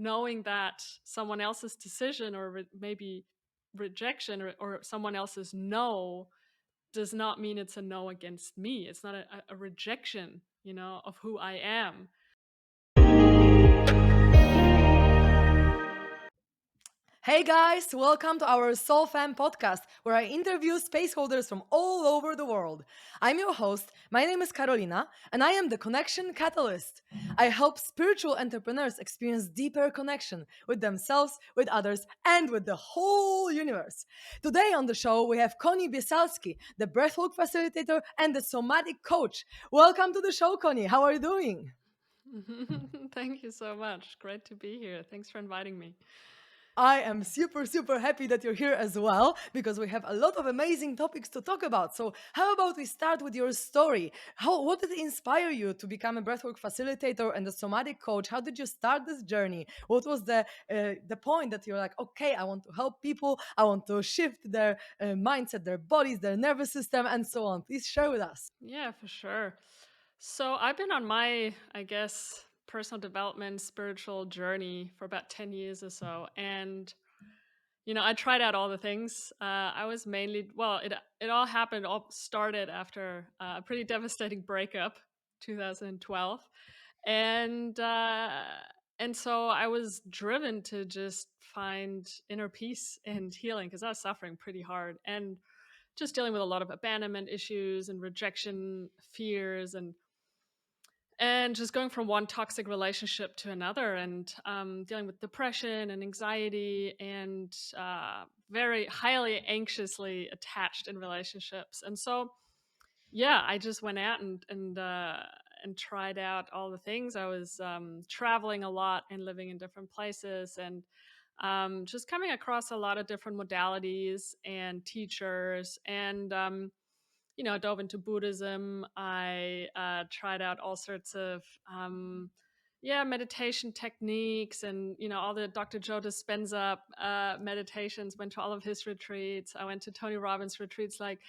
knowing that someone else's decision or maybe rejection or someone else's no does not mean it's a no against me. It's not a rejection, of who I am. Hey guys, welcome to our SoulFam Podcast, where I interview space holders from all over the world. I'm your host, my name is Karolina, and I am the Connection Catalyst. I help spiritual entrepreneurs experience deeper connection with themselves, with others, and with the whole universe. Today on the show, we have Conni Biesalski, the Breathwork Facilitator and the Somatic Coach. Welcome to the show, Conni. How are you doing? Thank you so much. Great to be here. Thanks for inviting me. I am super, super happy that you're here as well because we have a lot of amazing topics to talk about. So, how about we start with your story? What did inspire you to become a breathwork facilitator and a somatic coach? How did you start this journey? What was the point that you're like, okay, I want to help people, I want to shift their mindset, their bodies, their nervous system, and so on? Please share with us. Yeah, for sure. So I've been on my, I guess, personal development, spiritual journey for about 10 years or so. And, I tried out all the things. I was mainly, well, it all started after a pretty devastating breakup, 2012. And, uh, and so I was driven to just find inner peace and healing because I was suffering pretty hard. And just dealing with a lot of abandonment issues and rejection fears and just going from one toxic relationship to another and dealing with depression and anxiety and very highly anxiously attached in relationships. And so yeah, I just went out and tried out all the things. I was traveling a lot and living in different places and just coming across a lot of different modalities and teachers and dove into Buddhism. I tried out all sorts of meditation techniques and all the Dr. Joe Dispenza meditations. Went to all of his retreats. I went to Tony Robbins retreats. Like,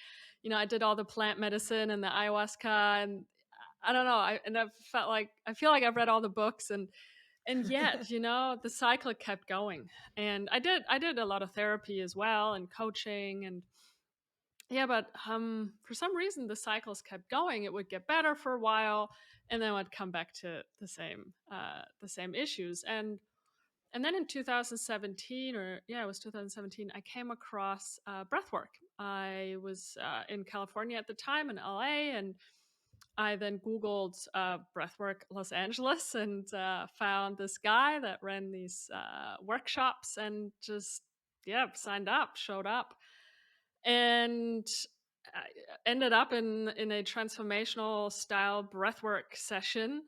I did all the plant medicine and the ayahuasca, and I don't know. I feel like I've read all the books, and yet, the cycle kept going. And I did a lot of therapy as well and coaching and yeah, but for some reason the cycles kept going. It would get better for a while, and then I'd come back to the same issues. And then in 2017, or yeah, it was 2017, I came across breathwork. I was in California at the time, in LA, and I then Googled breathwork Los Angeles and found this guy that ran these workshops, and just yeah, signed up, showed up, and I ended up in a transformational style breathwork session,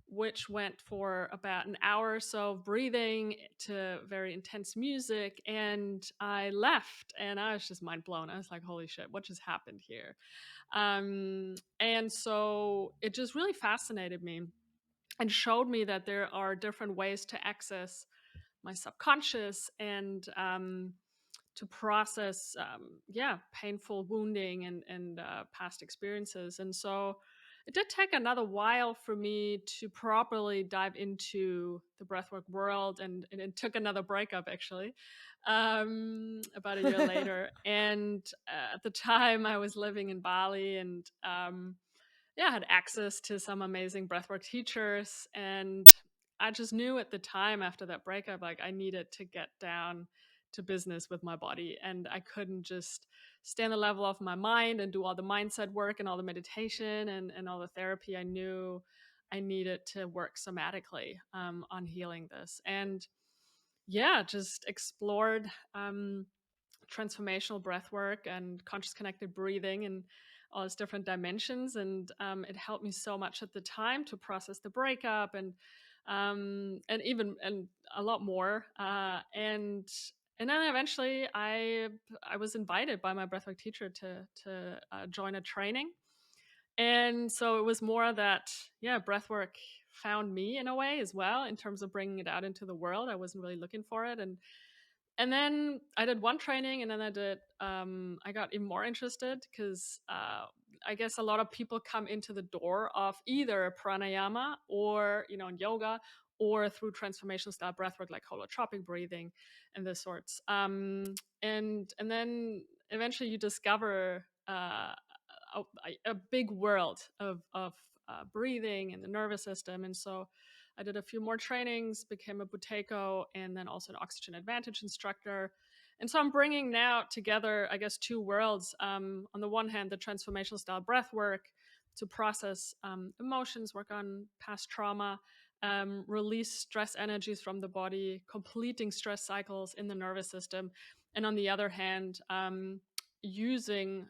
which went for about an hour or so of breathing to very intense music. And I left and I was just mind blown. I was like, holy shit, what just happened here? And so it just really fascinated me and showed me that there are different ways to access my subconscious and to process painful wounding and past experiences. And so it did take another while for me to properly dive into the breathwork world, and it took another breakup actually, about a year later. And at the time I was living in Bali, and I had access to some amazing breathwork teachers, and I just knew at the time after that breakup, like I needed to get down to business with my body, and I couldn't just stay on the level of my mind and do all the mindset work and all the meditation and all the therapy. I knew I needed to work somatically on healing this, and yeah, just explored transformational breath work and conscious connected breathing and all its different dimensions. And it helped me so much at the time to process the breakup and a lot more. And then eventually I was invited by my breathwork teacher to join a training. And so it was more that, yeah, breathwork found me in a way as well, in terms of bringing it out into the world. I wasn't really looking for it. And then I did one training, and then I got even more interested because I guess a lot of people come into the door of either pranayama or, in yoga, or through transformational style breathwork like holotropic breathing and this sorts. And then eventually you discover a big world of breathing and the nervous system. And so I did a few more trainings, became a Buteyko, and then also an Oxygen Advantage instructor. And so I'm bringing now together, I guess, two worlds. On the one hand, the transformational style breath work to process emotions, work on past trauma, release stress energies from the body, completing stress cycles in the nervous system. And on the other hand, using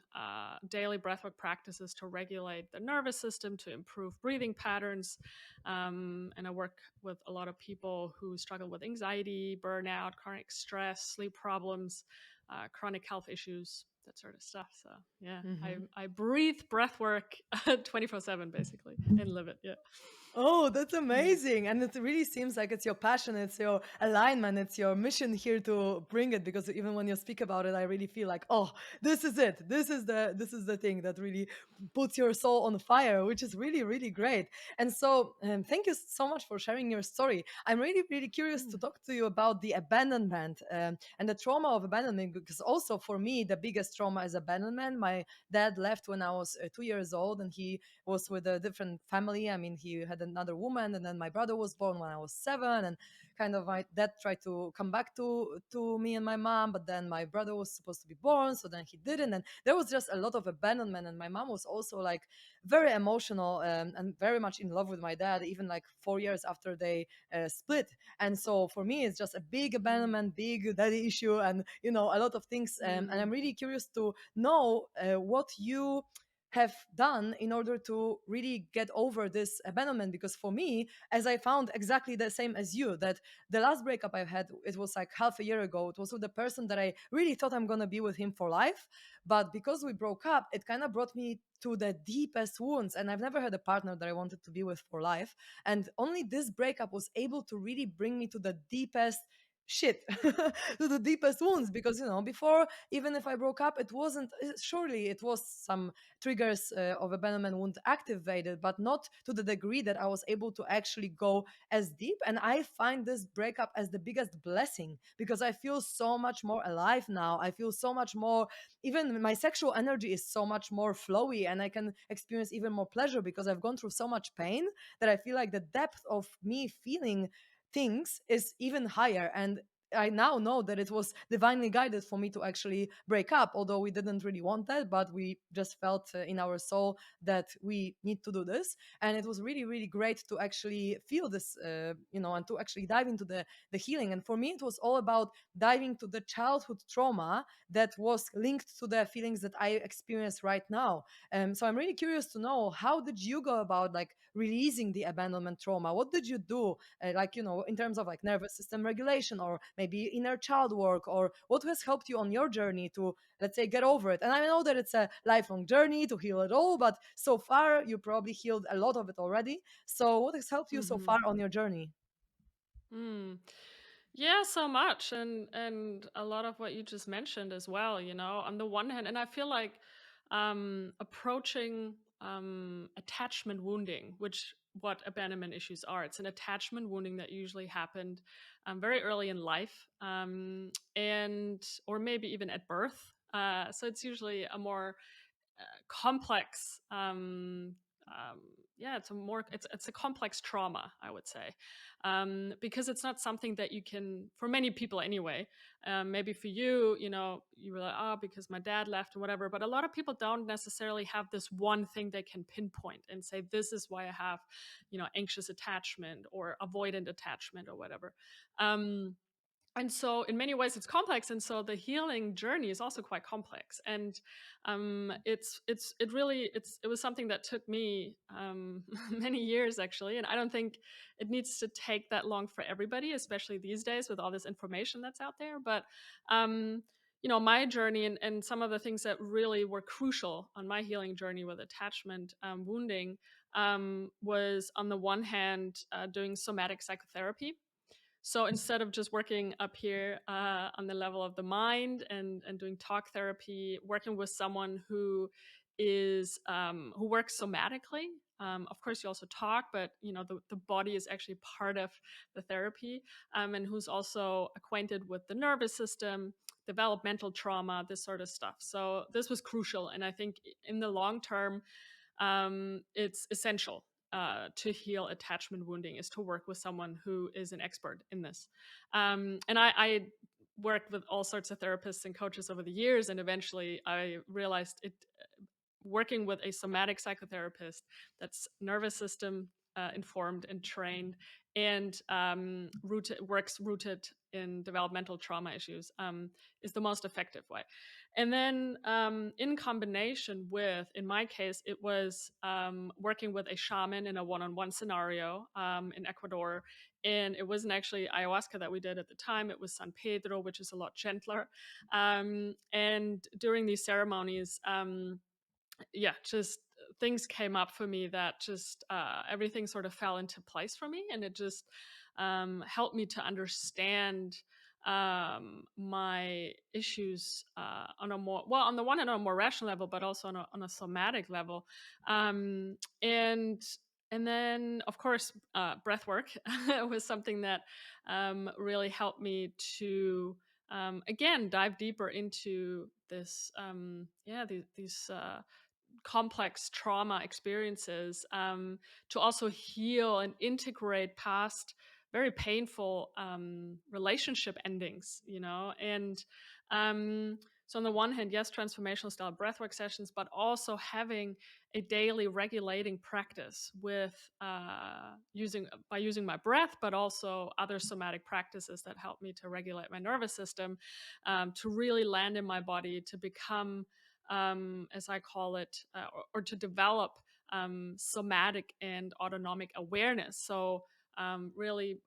daily breathwork practices to regulate the nervous system, to improve breathing patterns. And I work with a lot of people who struggle with anxiety, burnout, chronic stress, sleep problems, chronic health issues, that sort of stuff. So yeah, Mhm. I breathe breathwork 24/7 basically and live it. Yeah. Oh, that's Mm. amazing. And it really seems like it's your passion, it's your alignment, it's your mission here to bring it, because even when you speak about it, I really feel like, oh, this is it. This is the thing that really puts your soul on fire, which is really, really great. And so thank you so much for sharing your story. I'm really, really curious to Mm. talk to you about the abandonment and the trauma of abandonment, because also for me, the biggest trauma is abandonment. My dad left when I was 2 years old, and he was with a different family. I mean, he had another woman, and then my brother was born when I was 7, and kind of my dad tried to come back to me and my mom, but then my brother was supposed to be born, so then he didn't, and there was just a lot of abandonment. And my mom was also like very emotional and very much in love with my dad, even like 4 years after they split. And so for me, it's just a big Mm. abandonment, big daddy issue, and a lot of things. And I'm Mm. really curious to know what you have done in order to really get over this abandonment, because for me, as I found exactly the same as you, that the last breakup I had, it was like half a year ago. It was with the person that I really thought I'm going to be with him for life, but because we broke up, it kind of brought me to the deepest wounds, and I've never had a partner that I wanted to be with for life, and only this breakup was able to really bring me to the deepest shit to the deepest wounds, because before, even if I broke up, it wasn't, surely it was some triggers of abandonment wound activated, but not to the degree that I was able to actually go as deep. And I find this breakup as the biggest blessing, because I feel so much more alive now. I feel so much more, even my sexual energy is so much more flowy, and I can experience even more pleasure because I've gone through so much pain that I feel like the depth of me feeling things is even higher. And I now know that it was divinely guided for me to actually break up, although we didn't really want that, but we just felt in our soul that we need to do this. And it was really, really great to actually feel this, and to actually dive into the healing. And for me, it was all about diving to the childhood trauma that was linked to the feelings that I experience right now. So I'm really curious to know, how did you go about like releasing the abandonment trauma? What did you do, in terms of like nervous system regulation, or maybe inner child work, or what has helped you on your journey to, let's say, get over it? And I know that it's a lifelong journey to heal it all, but so far you probably healed a lot of it already. So what has helped you so Mhm. far on your journey? Mm. Yeah, so much, and a lot of what you just mentioned as well. On the one hand, and I feel like approaching attachment wounding, which what abandonment issues are. It's an attachment wounding that usually happened very early in life, and or maybe even at birth. So it's usually a more complex um, yeah, it's a complex trauma, I would say, because it's not something that you can, for many people anyway. Maybe for you, you were like, oh, because my dad left and whatever, but a lot of people don't necessarily have this one thing they can pinpoint and say, this is why I have anxious attachment or avoidant attachment or whatever. And so in many ways it's complex, and so the healing journey is also quite complex. And it was something that took me many years actually, and I don't think it needs to take that long for everybody, especially these days with all this information that's out there. But my journey, and some of the things that really were crucial on my healing journey with attachment wounding, was on the one hand doing somatic psychotherapy. So instead of just working up here on the level of the mind and doing talk therapy, working with someone who works somatically, Of course, you also talk, but the body is actually part of the therapy, and who's also acquainted with the nervous system, developmental trauma, this sort of stuff. So this was crucial, and I think in the long term, it's essential to heal attachment wounding is to work with someone who is an expert in this. And I worked with all sorts of therapists and coaches over the years, and eventually I realized working with a somatic psychotherapist that's nervous system informed and trained and rooted in developmental trauma issues is the most effective way. And then in combination with, in my case, it was working with a shaman in a one-on-one scenario in Ecuador. And it wasn't actually ayahuasca that we did at the time. It was San Pedro, which is a lot gentler. And during these ceremonies, just things came up for me that just everything sort of fell into place for me, and it just helped me to understand my issues on a more on the one hand on a more rational level, but also on a somatic level, and then of course breath work was something that really helped me to again dive deeper into this these complex trauma experiences, to also heal and integrate past very painful relationship endings, and so on the one hand, yes, transformational style breathwork sessions, but also having a daily regulating practice with using my breath, but also other somatic practices that help me to regulate my nervous system, to really land in my body, to become as I call it, or to develop somatic and autonomic awareness. So really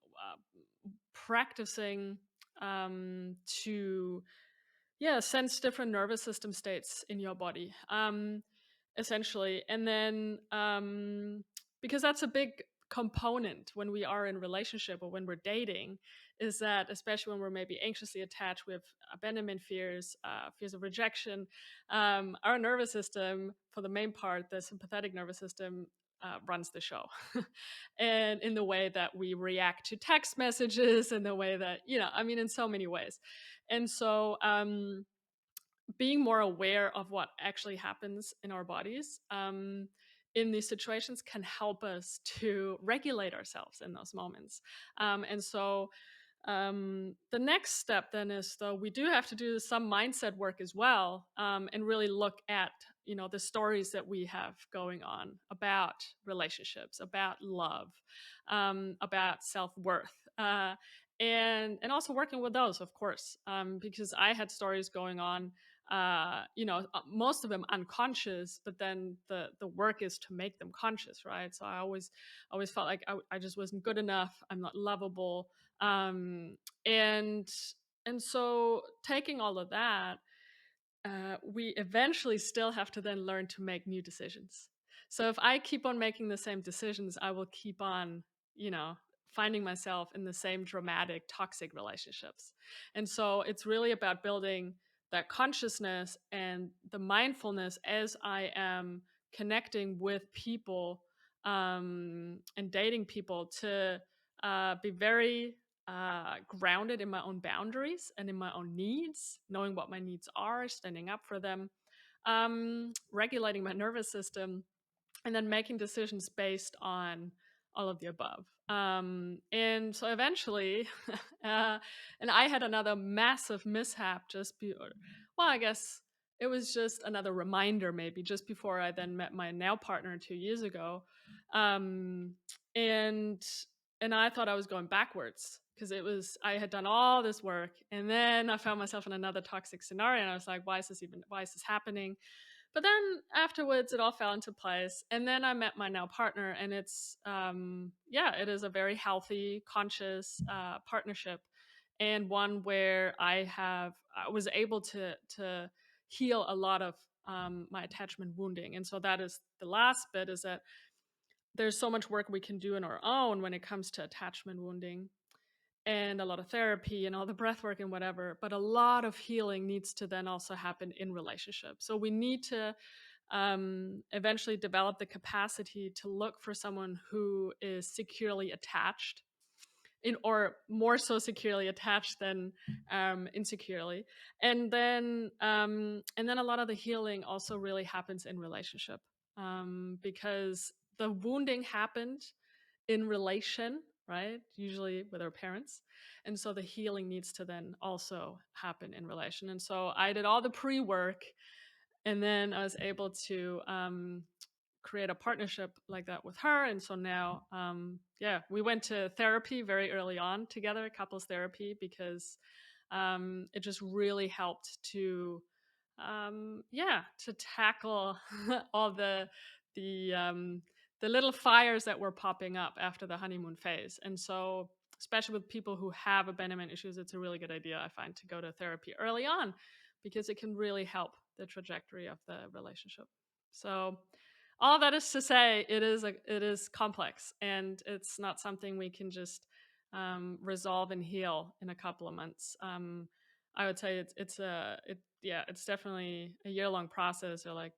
practicing to sense different nervous system states in your body, essentially. And then because that's a big component when we are in relationship or when we're dating, is that especially when we're maybe anxiously attached, we have abandonment fears, fears of rejection, our nervous system, for the main part, the sympathetic nervous system, runs the show. And in the way that we react to text messages, in the way that, in so many ways. And so being more aware of what actually happens in our bodies in these situations can help us to regulate ourselves in those moments. And so the next step then is, though, we do have to do some mindset work as well, and really look at the stories that we have going on about relationships, about love, about self-worth, and also working with those, of course, because I had stories going on, most of them unconscious, but then the work is to make them conscious, right? So I always felt like I just wasn't good enough. I'm not lovable, and so taking all of that, we eventually still have to then learn to make new decisions. So if I keep on making the same decisions, I will keep on, finding myself in the same dramatic, toxic relationships. And so it's really about building that consciousness and the mindfulness as I am connecting with people and dating people, to be very grounded in my own boundaries and in my own needs, knowing what my needs are, standing up for them, regulating my nervous system, and then making decisions based on all of the above. And so eventually, and I had another massive mishap I guess it was just another reminder, maybe just before I then met my now partner 2 years ago. Um, and I thought I was going backwards, because I had done all this work, and then I found myself in another toxic scenario, and I was like, why is this happening? But then afterwards, it all fell into place. And then I met my now partner, and it is a very healthy, conscious partnership, and one where I was able to heal a lot of my attachment wounding. And so that is the last bit, is that there's so much work we can do on our own when it comes to attachment wounding, and a lot of therapy and all the breath work and whatever, but a lot of healing needs to then also happen in relationships. So we need to eventually developed the capacity to look for someone who is securely attached, or more so securely attached than insecurely. And then a lot of the healing also really happens in relationship, because the wounding happened in relation, right? Usually with our parents. And so the healing needs to then also happen in relation. And so I did all the pre work, and then I was able to create a partnership like that with her. And so now, yeah, we went to therapy very early on together, couples therapy, because it just really helped to, yeah, to tackle all the little fires that were popping up after the honeymoon phase. And so, especially with people who have abandonment issues, it's a really good idea, I find, to go to therapy early on, because it can really help the trajectory of the relationship. So, all that is to say, it is complex, and it's not something we can just resolve and heal in a couple of months. I would say it's definitely a year-long process, or, like,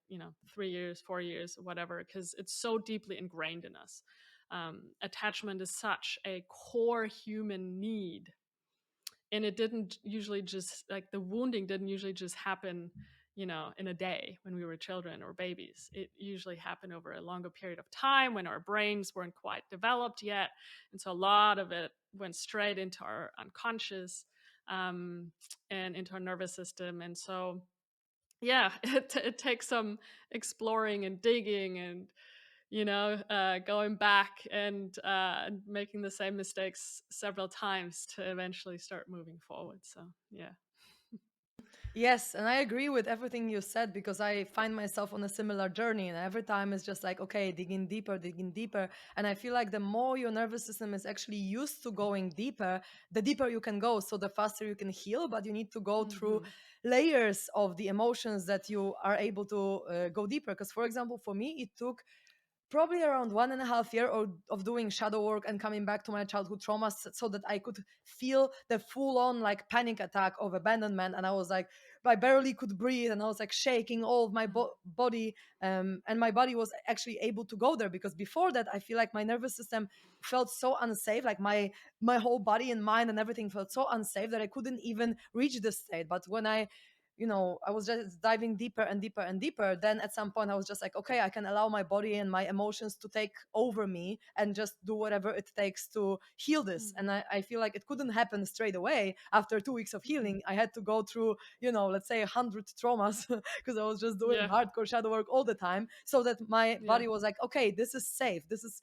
3 years, 4 years, whatever, because it's so deeply ingrained in us. Attachment is such a core human need, and it didn't usually just, like, the wounding didn't usually just happen, in a day when we were children or babies. It usually happened over a longer period of time when our brains weren't quite developed yet. And so a lot of it went straight into our unconscious, um, and into our nervous system. And so, yeah, it takes some exploring and digging, and going back and making the same mistakes several times to eventually start moving forward. So, yeah. Yes, and I agree with everything you said because I find myself on a similar journey, and every time it's just like, okay, digging deeper, digging deeper. And I feel like the more your nervous system is actually used to going deeper, the deeper you can go. So the faster you can heal, but you need to go through Hmm. layers of the emotions that you are able to go deeper. Because, for example, for me, it took probably around 1.5 year of doing shadow work and coming back to my childhood traumas so that I could feel the full on like panic attack of abandonment. And I was like, I barely could breathe, and I was like shaking all of my body. And my body was actually able to go there, because before that, I feel like my nervous system felt so unsafe, like my whole body and mind and everything felt so unsafe that I couldn't even reach this state. But when I was just diving deeper and deeper and deeper. Then at some point, I was just like, okay, I can allow my body and my emotions to take over me and just do whatever it takes to heal this. And Hmm. I feel like it couldn't happen straight away. After 2 weeks of Hmm. healing, I had to go through, let's say 100 traumas because I was just doing Yeah. hardcore shadow work all the time, so that my Yeah. body was like, okay, this is safe. This is,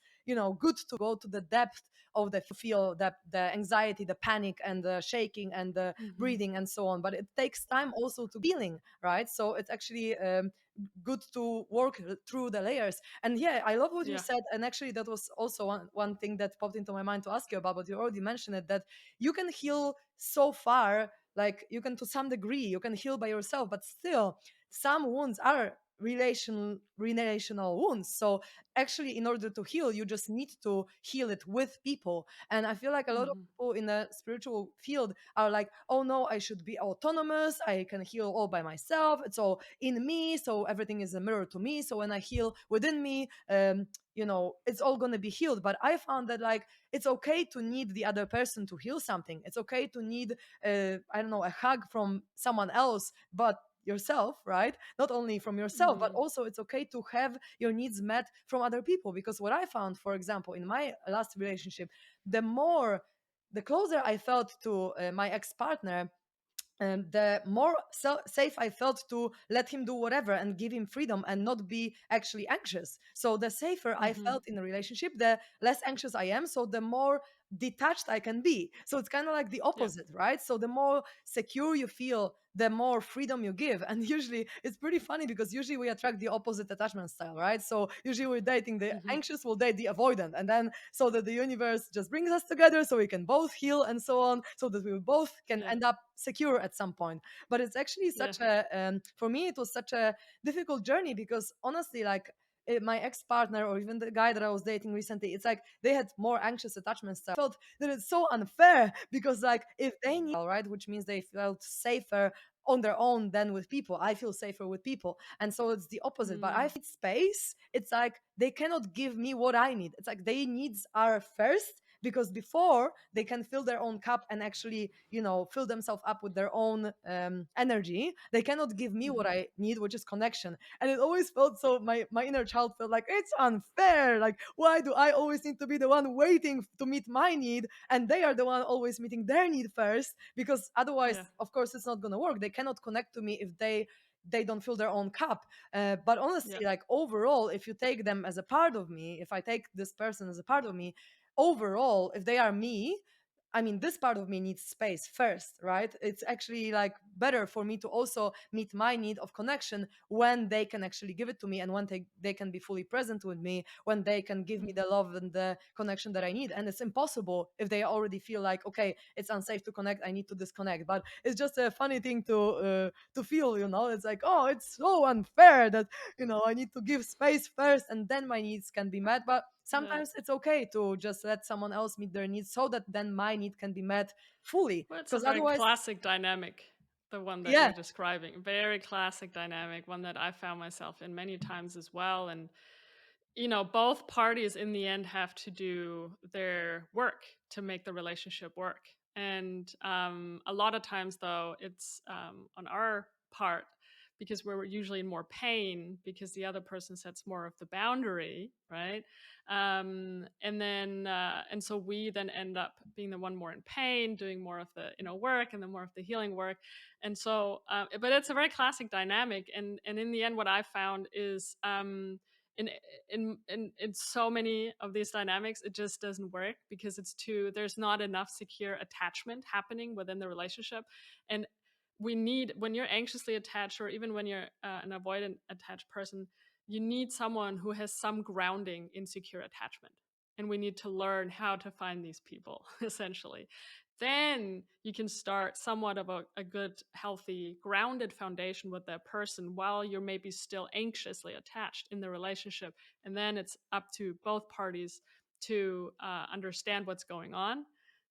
good to go to the depth of the feel, the anxiety, the panic, and the shaking, and the Hmm. breathing, and so on. But it takes time also to healing, right? So it's actually good to work through the layers. And yeah, I love what you Yeah. said. And actually, that was also one thing that popped into my mind to ask you about, but you already mentioned it, that you can heal so far. Like, you can, to some degree, you can heal by yourself, but still some wounds are relational wounds. So actually, in order to heal, you just need to heal it with people. And I feel like a lot of Hmm. people in the spiritual field are like, oh no, I should be autonomous, I can heal all by myself, it's all in me, so everything is a mirror to me, so when I heal within me, it's all going to be healed. But I found that, like, it's okay to need the other person to heal something. It's okay to need I don't know, a hug from someone else, but yourself, right? Not only from yourself, but Hmm. also it's okay to have your needs met from other people. Because what I found, for example, in my last relationship, the closer I felt to my ex-partner, the more safe I felt to let him do whatever and give him freedom and not be actually anxious. So the safer I Hmm. felt in a relationship, the less anxious I am. So the more detached I can be. So it's kind of like the Yeah. opposite, right? So the more secure you feel, the more freedom you give. And usually it's pretty funny because usually we attract the opposite attachment style, right? So usually we're dating the Hmm. anxious, will date the avoidant. And then so that the universe just brings us together so we can both heal and so on, so that we both can Yeah. end up secure at some point. But it's actually Yeah. for me, it was such a difficult journey because honestly, like, my ex-partner or even the guy that I was dating recently, it's like they had more anxious attachment style. I felt that it's so unfair because like if they need, right, which means they felt safer on their own than with people. I feel safer with people. And so it's the opposite. But I Mm. feel space, it's like they cannot give me what I need. It's like their needs are first, because before they can fill their own cup and actually, fill themselves up with their own energy, they cannot give me what Mhm. I need, which is connection. And it always felt so, my inner child felt like it's unfair. Like, why do I always need to be the one waiting to meet my need, and they are the one always meeting their need first? Because otherwise, Yeah. of course, it's not going to work. They cannot connect to me if they don't fill their own cup. But Yeah. honestly, like overall, if you take them as a part of me, if I take this person as a part of me, overall, if they are me, I mean, this part of me needs space first, right? It's actually like better for me to also meet my need of connection when they can actually give it to me, and when they can be fully present with me, when they can give me Mm. the love and the connection that I need. And it's impossible if they already feel like, okay, it's unsafe to connect, I need to disconnect. But it's just a funny thing to feel, it's like, oh, it's so unfair that, I need to give space first and then my needs can be met. But Yeah. sometimes it's okay to just let someone else meet their needs so that then my need can be met fully, Well, it's a because very otherwise, classic dynamic, the one that yeah. you're describing. Very classic dynamic, one that I found myself in many times as well. And both parties in the end have to do their work to make the relationship work. And a lot of times, though, it's on our part because we're usually in more pain because the other person sets more of the boundary, right? And so we then end up being the one more in pain, doing more of the inner work and then more of the healing work. And so, but it's a very classic dynamic. And in the end, what I found is, in in so many of these dynamics it just doesn't work because there's not enough secure attachment happening within the relationship. And when you're anxiously attached, or even when you're an avoidant attached person, you need someone who has some grounding in secure attachment, and we need to learn how to find these people essentially. Then you can start somewhat of a good, healthy, grounded foundation with that person while you're maybe still anxiously attached in the relationship. And then it's up to both parties to understand what's going on,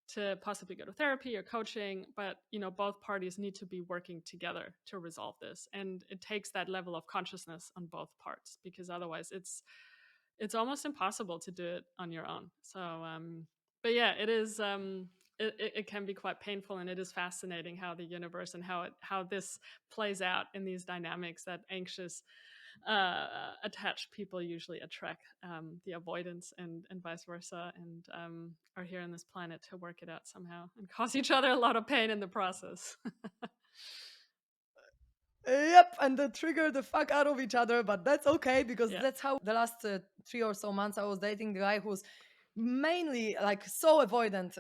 to possibly go to therapy or coaching. But both parties need to be working together to resolve this, and it takes that level of consciousness on both parts, because otherwise it's almost impossible to do it on your own. So, but yeah, it is. It can be quite painful, and it is fascinating how the universe and how this plays out in these dynamics. That anxious, attached people usually attract the avoidance, and vice versa, and are here on this planet to work it out somehow and cause each other a lot of pain in the process. Yep, and they trigger the fuck out of each other, but that's okay because Yeah. that's how the last 3 or so months I was dating the guy who's mainly like so avoidant,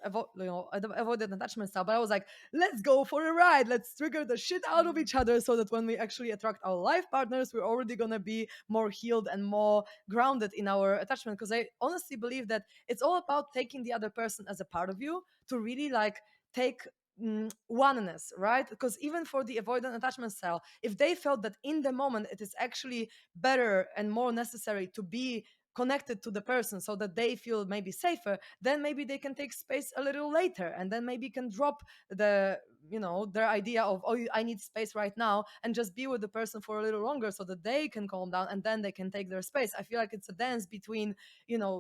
avoidant attachment style. But I was like, let's go for a ride, let's trigger the shit out of Mm. each other so that when we actually attract our life partners, we're already gonna be more healed and more grounded in our attachment. Because I honestly believe that it's all about taking the other person as a part of you to really like take oneness, right? Because even for the avoidant attachment style, if they felt that in the moment it is actually better and more necessary to be connected to the person so that they feel maybe safer, then maybe they can take space a little later, and then maybe can drop their idea of, oh, I need space right now, and just be with the person for a little longer so that they can calm down and then they can take their space. I feel like it's a dance between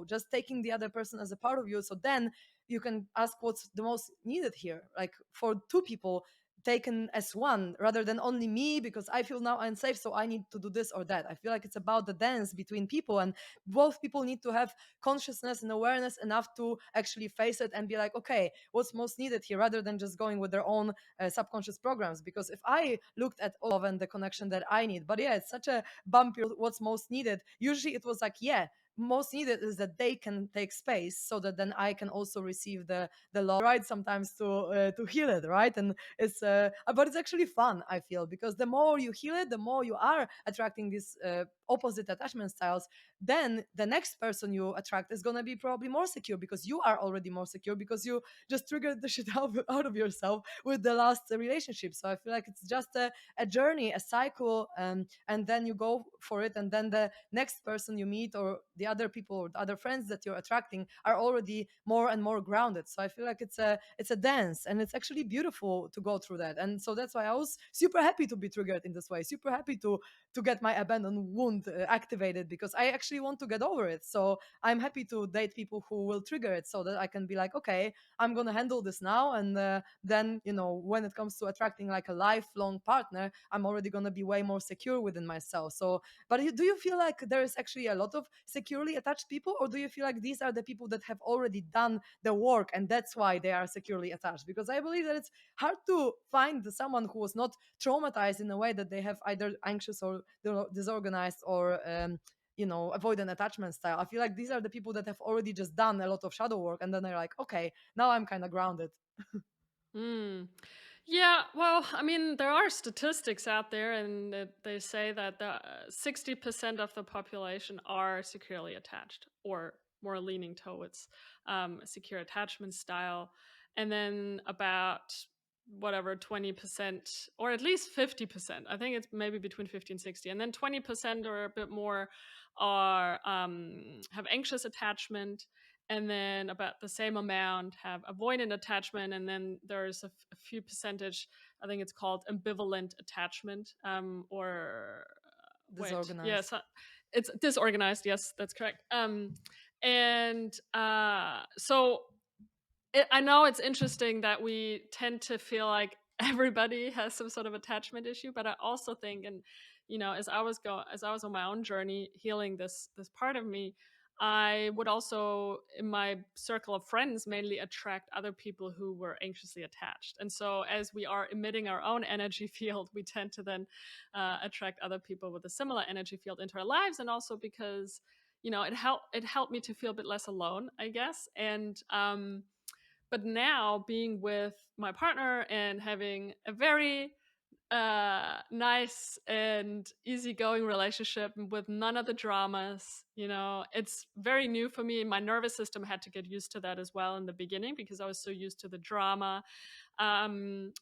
just taking the other person as a part of you, so then you can ask what's the most needed here, like for two people taken as one, rather than only me because I feel now unsafe, so I need to do this or that. I feel like it's about the dance between people, and both people need to have consciousness and awareness enough to actually face it and be like, okay, what's most needed here, rather than just going with their own subconscious programs. Because if I looked at all of and the connection that I need, but yeah, it's such a bumpy what's most needed. Usually it was like, yeah, most needed is that they can take space so that then I can also receive the love, right? Sometimes to heal it, right? And it's but it's actually fun, I feel, because the more you heal it, the more you are attracting these opposite attachment styles, then the next person you attract is going to be probably more secure because you are already more secure because you just triggered the shit out of yourself with the last relationship. So I feel like it's just a journey, a cycle, and then you go for it, and then the next person you meet or the other people or the other friends that you're attracting are already more and more grounded. So I feel like it's a dance, and it's actually beautiful to go through that. And so that's why I was super happy to be triggered in this way, super happy to get my abandoned wound activated, because I actually want to get over it. So I'm happy to date people who will trigger it so that I can be like, okay, I'm gonna handle this now, and then when it comes to attracting like a lifelong partner, I'm already gonna be way more secure within myself. So, but do you feel like there is actually a lot of securely attached people, or do you feel like these are the people that have already done the work and that's why they are securely attached? Because I believe that it's hard to find someone who was not traumatized in a way that they have either anxious or disorganized or avoidant attachment style. I feel like these are the people that have already just done a lot of shadow work, and then they're like, okay, now I'm kind of grounded. Mm. Yeah, well, I mean, there are statistics out there, and they say that 60% of the population are securely attached or more leaning towards a secure attachment style. And then about whatever 20%, or at least 50%, I think it's maybe between 50 and 60. And then 20% or a bit more are have anxious attachment, and then about the same amount have avoidant attachment, and then there's a few percentage, I think it's called ambivalent attachment, or wait, Disorganized. yes, it's disorganized, yes, that's correct. And so I know it's interesting that we tend to feel like everybody has some sort of attachment issue, but I also think, and as I was on my own journey healing this part of me, I would also, in my circle of friends, mainly attract other people who were anxiously attached. And so, as we are emitting our own energy field, we tend to then attract other people with a similar energy field into our lives. And also because it helped me to feel a bit less alone, I guess. And but now, being with my partner and having a very nice and easygoing relationship with none of the dramas, it's very new for me. My nervous system had to get used to that as well in the beginning because I was so used to the drama. And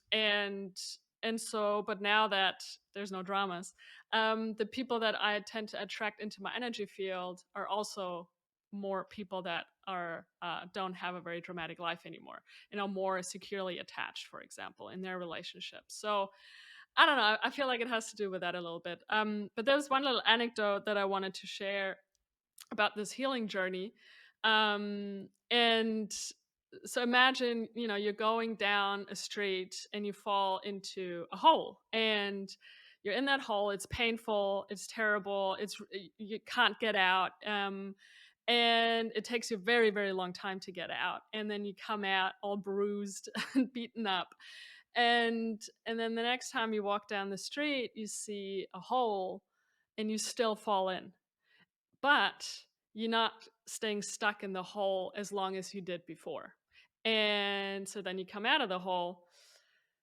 so, but now that there's no dramas, the people that I tend to attract into my energy field are also more people that are don't have a very dramatic life anymore and are more securely attached, for example, in their relationships. So I don't know, I feel like it has to do with that a little bit. But there's one little anecdote that I wanted to share about this healing journey. And so imagine, you're going down a street and you fall into a hole, and you're in that hole. It's painful, it's terrible, you can't get out. And it takes you a very, very long time to get out, and then you come out all bruised and beaten up. And then the next time you walk down the street, you see a hole and you still fall in, but you're not staying stuck in the hole as long as you did before. And so then you come out of the hole,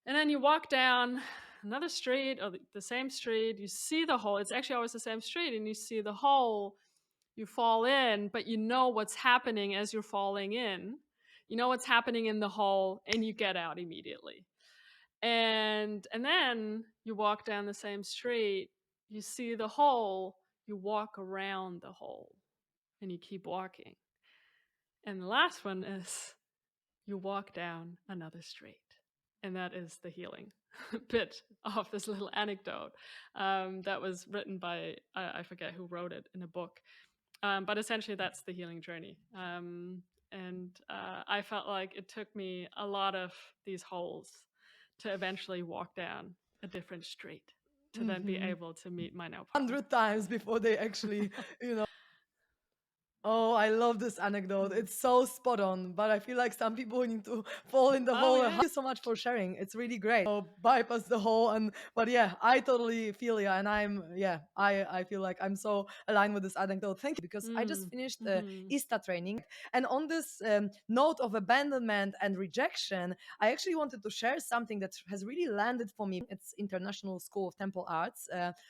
and then you walk down another street, or the same street, you see the hole. It's actually always the same street, and you see the hole, you fall in, but you know what's happening as you're falling in. You know what's happening in the hole, and you get out immediately. And then you walk down the same street, you see the hole, you walk around the hole, and you keep walking. And the last one is you walk down another street. And that is the healing bit of this little anecdote that was written by, I forget who wrote it in a book. But essentially, that's the healing journey. And I felt like it took me a lot of these holes to eventually walk down a different street to then be able to meet my now partner. 100 times before they actually, you know. Oh, I love this anecdote. Mm. It's so spot on, but I feel like some people need to fall in the Oh hole. yeah. Thank you so much for sharing. It's really great. Bypass the hole, and but yeah, I totally feel you, and I feel like I'm so aligned with this anecdote. Thank you because I just Mm. finished Hmm. ISTA training, and on this note of abandonment and rejection, I actually wanted to share something that has really landed for me. It's International School of Temple Arts,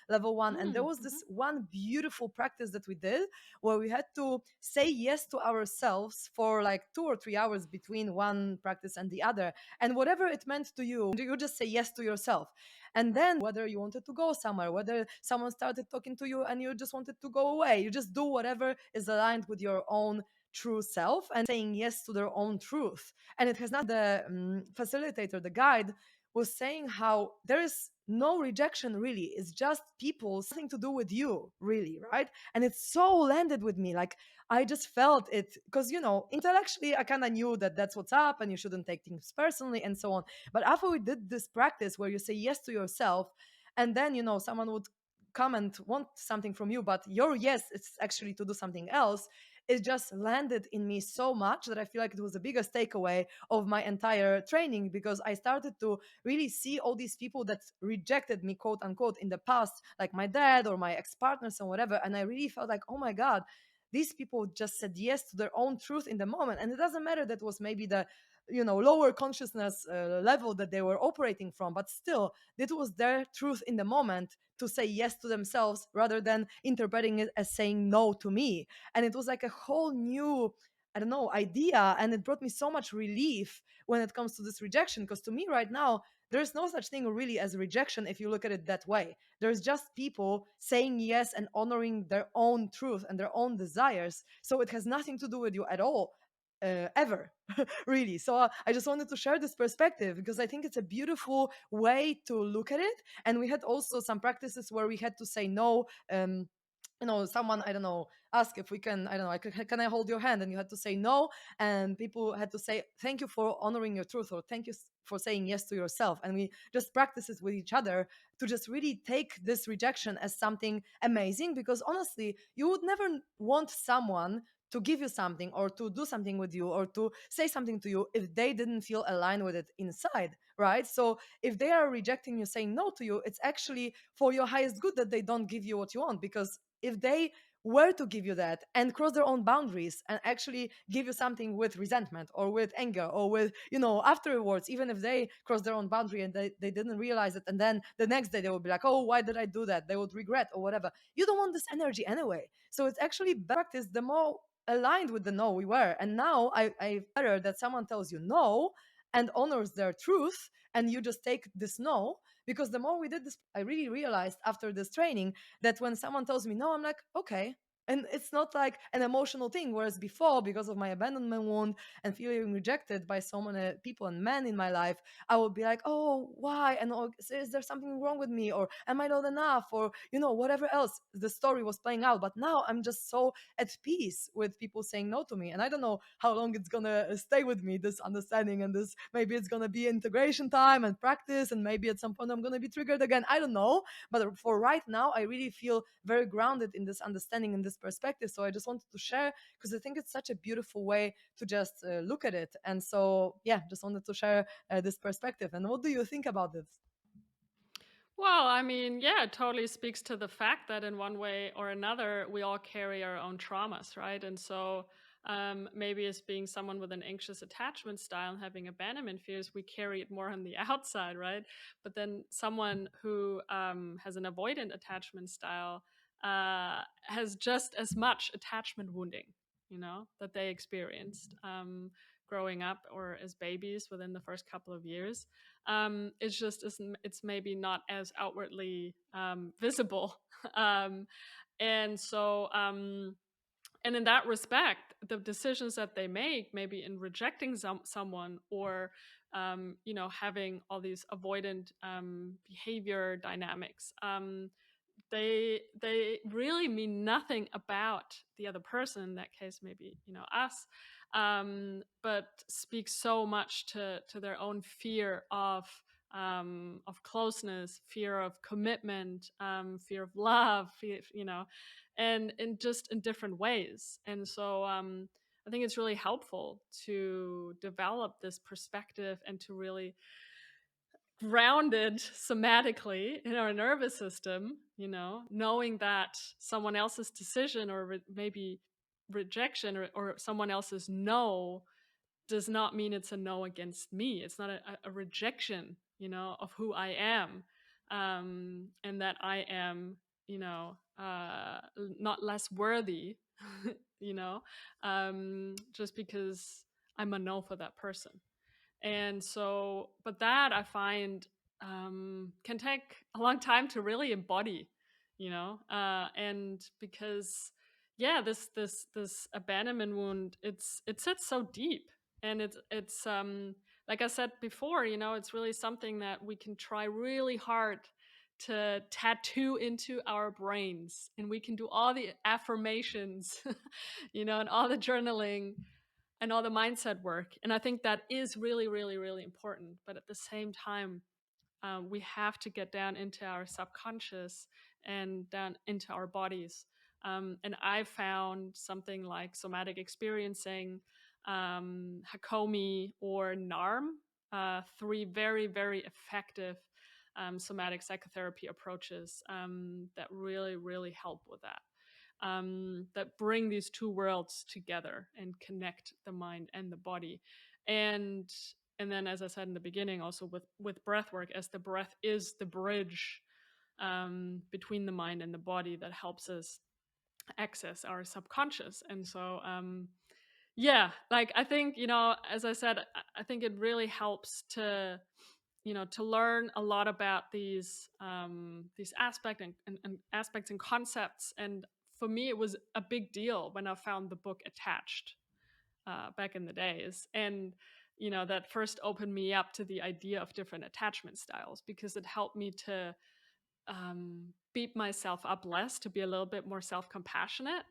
level one, and there Mm. was Hmm. this one beautiful practice that we did where we had to say yes to ourselves for like 2 or 3 hours between one practice and the other. And whatever it meant to you just say yes to yourself. And then whether you wanted to go somewhere, whether someone started talking to you and you just wanted to go away, you just do whatever is aligned with your own true self and saying yes to their own truth. And it has not the facilitator, the guide was saying how there is no rejection really. It's just people, something to do with you, really, right? And it so landed with me. Like I just felt it because, intellectually, I kind of knew that that's what's up and you shouldn't take things personally and so on. But after we did this practice where you say yes to yourself, and then, someone would come and want something from you, but your yes is actually to do something else. It just landed in me so much that I feel like it was the biggest takeaway of my entire training because I started to really see all these people that rejected me, quote unquote, in the past, like my dad or my ex partners or whatever. And I really felt like, oh my God, these people just said yes to their own truth in the moment. And it doesn't matter that was maybe the lower consciousness level that they were operating from, but still it was their truth in the moment to say yes to themselves rather than interpreting it as saying no to me. And it was like a whole new, I don't know, idea, and it brought me so much relief when it comes to this rejection, because to me right now there's no such thing really as rejection if you look at it that way. There's just people saying yes and honoring their own truth and their own desires, so it has nothing to do with you at all, ever. Really. So I just wanted to share this perspective because I think it's a beautiful way to look at it. And we had also some practices where we had to say no. Someone, I don't know, ask if we can, I don't know, can I hold your hand, and you had to say no, and people had to say thank you for honoring your truth, or thank you for saying yes to yourself. And we just practice it with each other to just really take this rejection as something amazing, because honestly you would never want someone to give you something or to do something with you or to say something to you if they didn't feel aligned with it inside, right? So if they are rejecting you, saying no to you, it's actually for your highest good that they don't give you what you want. Because if they were to give you that and cross their own boundaries and actually give you something with resentment or with anger or with, afterwards, even if they cross their own boundary and they didn't realize it, and then the next day they would be like, oh, why did I do that? They would regret or whatever. You don't want this energy anyway. So it's actually practice the more aligned with the no we were. And now I better that someone tells you no and honors their truth, and you just take this no. Because the more we did this, I really realized after this training that when someone tells me no, I'm like, okay. And it's not like an emotional thing. Whereas before, because of my abandonment wound and feeling rejected by so many people and men in my life, I would be like, oh, why? And oh, is there something wrong with me? Or am I not enough? Or, whatever else the story was playing out. But now I'm just so at peace with people saying no to me. And I don't know how long it's going to stay with me, this understanding. And this, maybe it's going to be integration time and practice. And maybe at some point I'm going to be triggered again. I don't know. But for right now, I really feel very grounded in this understanding and this perspective. So I just wanted to share because I think it's such a beautiful way to just look at it. And so, yeah, just wanted to share this perspective. And what do you think about this? Well, I mean, yeah, it totally speaks to the fact that in one way or another, we all carry our own traumas, right? And so maybe as being someone with an anxious attachment style and having abandonment fears, we carry it more on the outside, right? But then someone who has an avoidant attachment style has just as much attachment wounding, that they experienced growing up or as babies within the first couple of years. It's just it's maybe not as outwardly visible. um, and so and in that respect, the decisions that they make, maybe in rejecting someone or having all these avoidant behavior dynamics, they really mean nothing about the other person, in that case maybe us, but speak so much to their own fear of closeness, fear of commitment, fear of love, fear, and in just in different ways. And so I think it's really helpful to develop this perspective and to really grounded somatically in our nervous system, knowing that someone else's decision or maybe rejection or someone else's no does not mean it's a no against me. It's not a rejection, of who I am, and that I am, not less worthy, just because I'm a no for that person. And so, but that I find can take a long time to really embody, and because, yeah, this abandonment wound, it sits so deep, and it's like I said before, it's really something that we can try really hard to tattoo into our brains, and we can do all the affirmations, and all the journaling and all the mindset work. And I think that is really, really, really important. But at the same time, we have to get down into our subconscious and down into our bodies. And I found something like somatic experiencing, Hakomi, or NARM, three very, very effective somatic psychotherapy approaches that really, really help with that. That bring these two worlds together and connect the mind and the body. And then, as I said in the beginning, also with breath work, as the breath is the bridge between the mind and the body that helps us access our subconscious. And so yeah, like I think, as I said, I think it really helps to to learn a lot about these aspects and concepts. And for me, it was a big deal when I found the book Attached back in the days. And that first opened me up to the idea of different attachment styles, because it helped me to beat myself up less, to be a little bit more self-compassionate.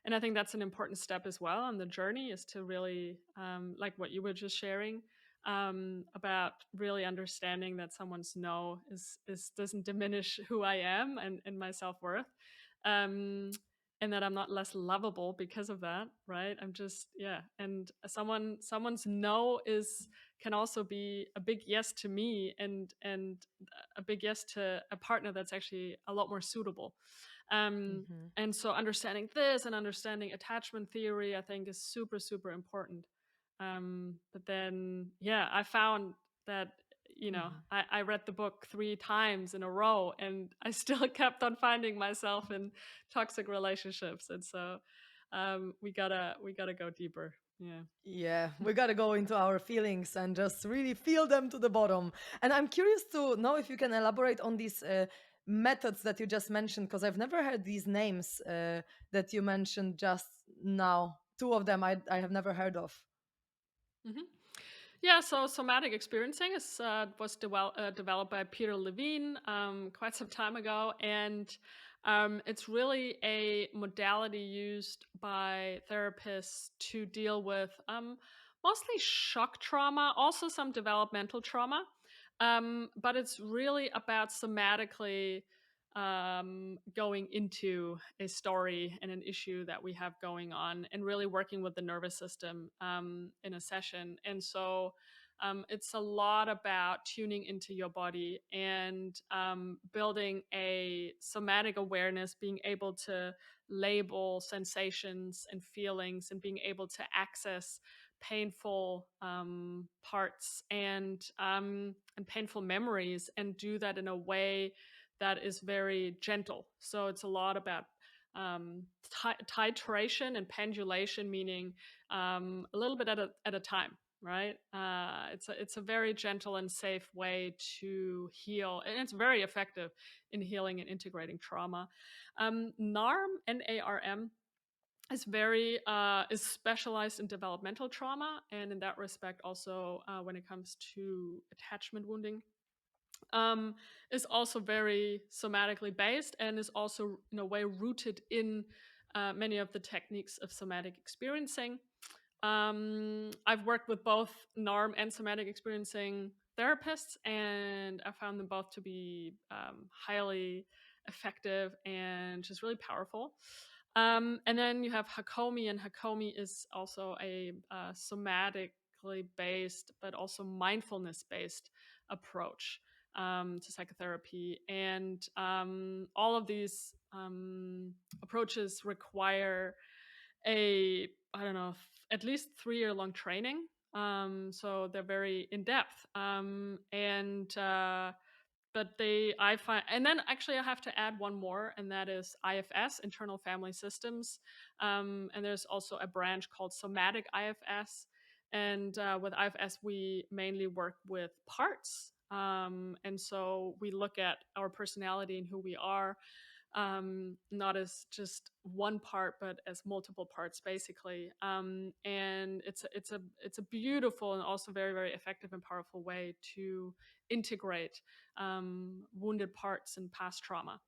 And I think that's an important step as well on the journey, is to really, like what you were just sharing, about really understanding that someone's no is doesn't diminish who I am and my self-worth. Um, and that I'm not less lovable because of that, right? I'm just, yeah. And someone's no is can also be a big yes to me, and a big yes to a partner that's actually a lot more suitable. Mhm. And so understanding this and understanding attachment theory, I think, is super, super important. But then, yeah, I found that, Mhm. I read the book 3 times in a row, and I still kept on finding myself in toxic relationships. And so we gotta go deeper. Yeah. Yeah, we gotta go into our feelings and just really feel them to the bottom. And I'm curious to know if you can elaborate on these methods that you just mentioned, because I've never heard these names that you mentioned just now. Two of them I have never heard of. Mhm. Yeah, so somatic experiencing was developed by Peter Levine quite some time ago, and it's really a modality used by therapists to deal with mostly shock trauma, also some developmental trauma, but it's really about somatically going into a story and an issue that we have going on, and really working with the nervous system in a session. And so it's a lot about tuning into your body and building a somatic awareness, being able to label sensations and feelings, and being able to access painful parts and painful memories, and do that in a way that is very gentle. So it's a lot about titration and pendulation, meaning a little bit at a time, right? It's a very gentle and safe way to heal, and it's very effective in healing and integrating trauma. NARM, NARM, is specialized in developmental trauma, and in that respect, also when it comes to attachment wounding, um, is also very somatically based, and is also in a way rooted in many of the techniques of somatic experiencing. I've worked with both NARM and somatic experiencing therapists, and I found them both to be highly effective and just really powerful. And then you have Hakomi, and Hakomi is also a somatically based, but also mindfulness based approach to psychotherapy. And all of these approaches require I don't know, at least 3 year long training. So they're very in depth. But I find, and then actually I have to add one more, and that is IFS, internal family systems. And there's also a branch called Somatic IFS. And with IFS, we mainly work with parts. And so we look at our personality and who we are, not as just one part, but as multiple parts, basically. And it's a beautiful and also very, very effective and powerful way to integrate wounded parts and past trauma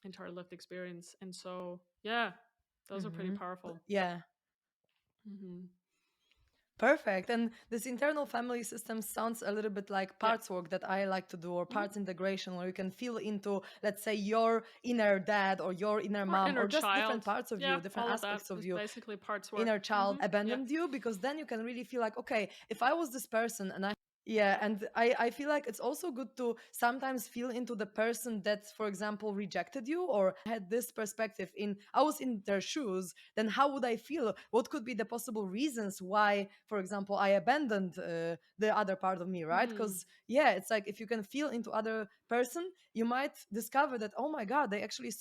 into our lived experience. And so, yeah, those are pretty Mm-hmm. powerful. Yeah. Mm-hmm. Perfect. And this internal family system sounds a little bit like Yeah. parts work that I like to do, or Mm-hmm. parts integration, where you can feel into, let's say, your inner dad or your inner Or mom, inner or just child. different parts of Yeah, you, different all of that aspects of is you. basically parts work. Inner child Mm-hmm. Yeah. abandoned you, because then you can really feel like, okay, if I was this person and yeah, and I feel like it's also good to sometimes feel into the person that, for example, rejected you or had this perspective in, I was in their shoes, then how would I feel? What could be the possible reasons why, for example, I abandoned the other part of me, right? Mm-hmm. Because, yeah, it's like if you can feel into other person, you might discover that, oh my God, they actually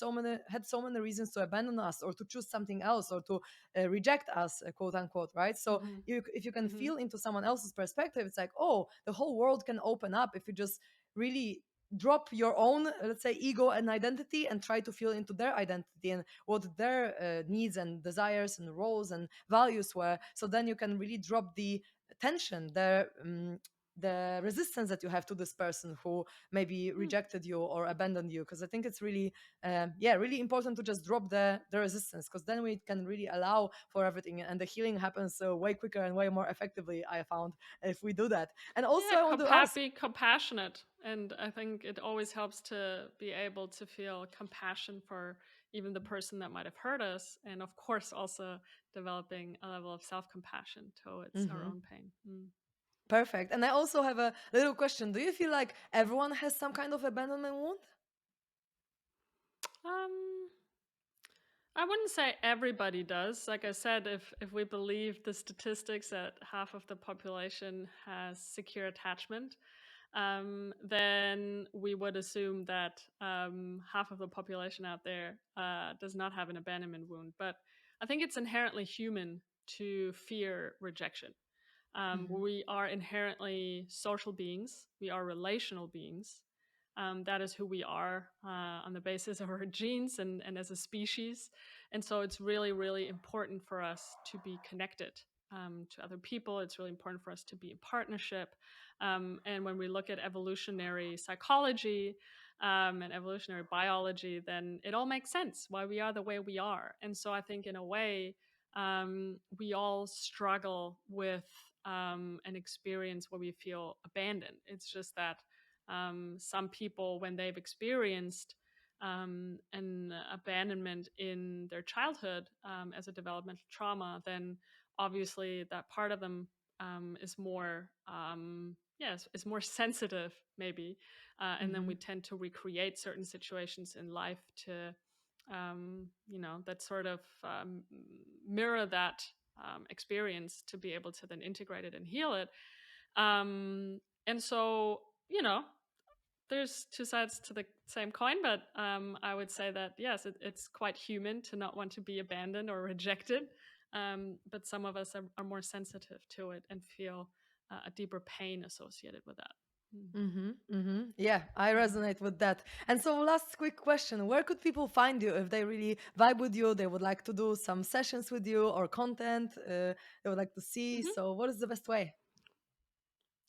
had so many reasons to abandon us or to choose something else or to reject us, quote unquote, right? So Mm-hmm. if you can Mm-hmm. feel into someone else's perspective, it's like, oh, the whole world can open up if you just really drop your own, let's say, ego and identity and try to feel into their identity and what their needs and desires and roles and values were. So then you can really drop the tension, the resistance that you have to this person who maybe rejected you or abandoned you. Because I think it's really really important to just drop the resistance, because then we can really allow for everything, and the healing happens way quicker and way more effectively, I found, if we do that. And also I want to ask, Be compassionate. And I think it always helps to be able to feel compassion for even the person that might have hurt us. And of course, also developing a level of self compassion towards our Mhm, own pain. perfect. And I also have a little question. Do you feel like everyone has some kind of abandonment wound? Um, I wouldn't say everybody does. Like I said, if we believe the statistics that half of the population has secure attachment, then we would assume that half of the population out there does not have an abandonment wound. But I think it's inherently human to fear rejection. Mhm, We are inherently social beings, we are relational beings. That is who we are on the basis of our genes and as a species. And so it's really, really important for us to be connected to other people. It's really important for us to be in partnership. And when we look at evolutionary psychology and evolutionary biology, then it all makes sense why we are the way we are. And so I think, in a way, we all struggle with an experience where we feel abandoned. It's just that some people, when they've experienced an abandonment in their childhood as a developmental trauma, then obviously that part of them is more yes, is more sensitive, maybe. And then we mhm, tend to recreate certain situations in life to that sort of mirror that experience, to be able to then integrate it and heal it. And so, there's two sides to the same coin, but I would say that yes, it's quite human to not want to be abandoned or rejected. But some of us are more sensitive to it and feel a deeper pain associated with that. mhm, mhm. Yeah, I Mhm. resonate with that. And so, last quick question: where could people find you if they really vibe with you? They would like to do some sessions with you or content they would like to see. Mhm. So, what is the best way?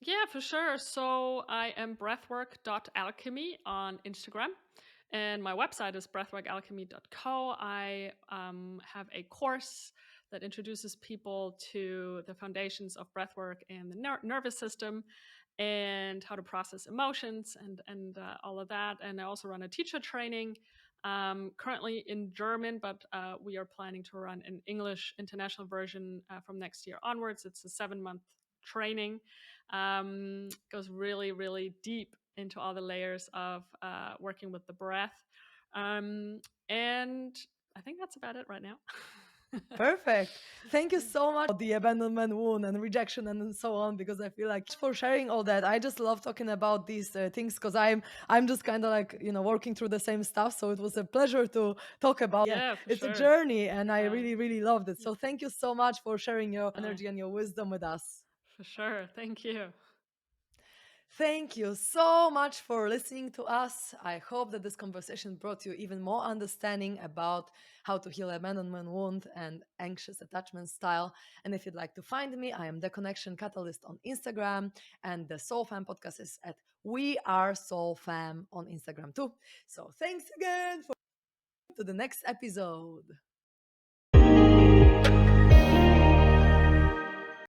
Yeah, for sure. So I am breathwork.alchemy on Instagram, and my website is breathworkalchemy.co. I have a course that introduces people to the foundations of breathwork and the nervous system. and how to process emotions and all of that. And I also run a teacher training, currently in German, but we are planning to run an English international version from next year onwards. It's a 7-month training. Goes really, really deep into all the layers of working with the breath. And I think that's about it right now. Perfect. Thank you so much for the abandonment wound and rejection and so on, because I feel like for sharing all that. I just love talking about these things because I'm just kind of like, working through the same stuff. So it was a pleasure to talk about. Yeah, Yeah, for it's a sure. journey and I Yeah. really, really loved it. So thank you so much for sharing your Yeah. energy and your wisdom with us. For sure. Thank you. Thank you so much for listening to us. I hope that this conversation brought you even more understanding about how to heal abandonment wound and anxious attachment style. And if you'd like to find me, I am the Connection Catalyst on Instagram, and the SoulFam podcast is at We Are SoulFam on Instagram too. So thanks again for to the next episode.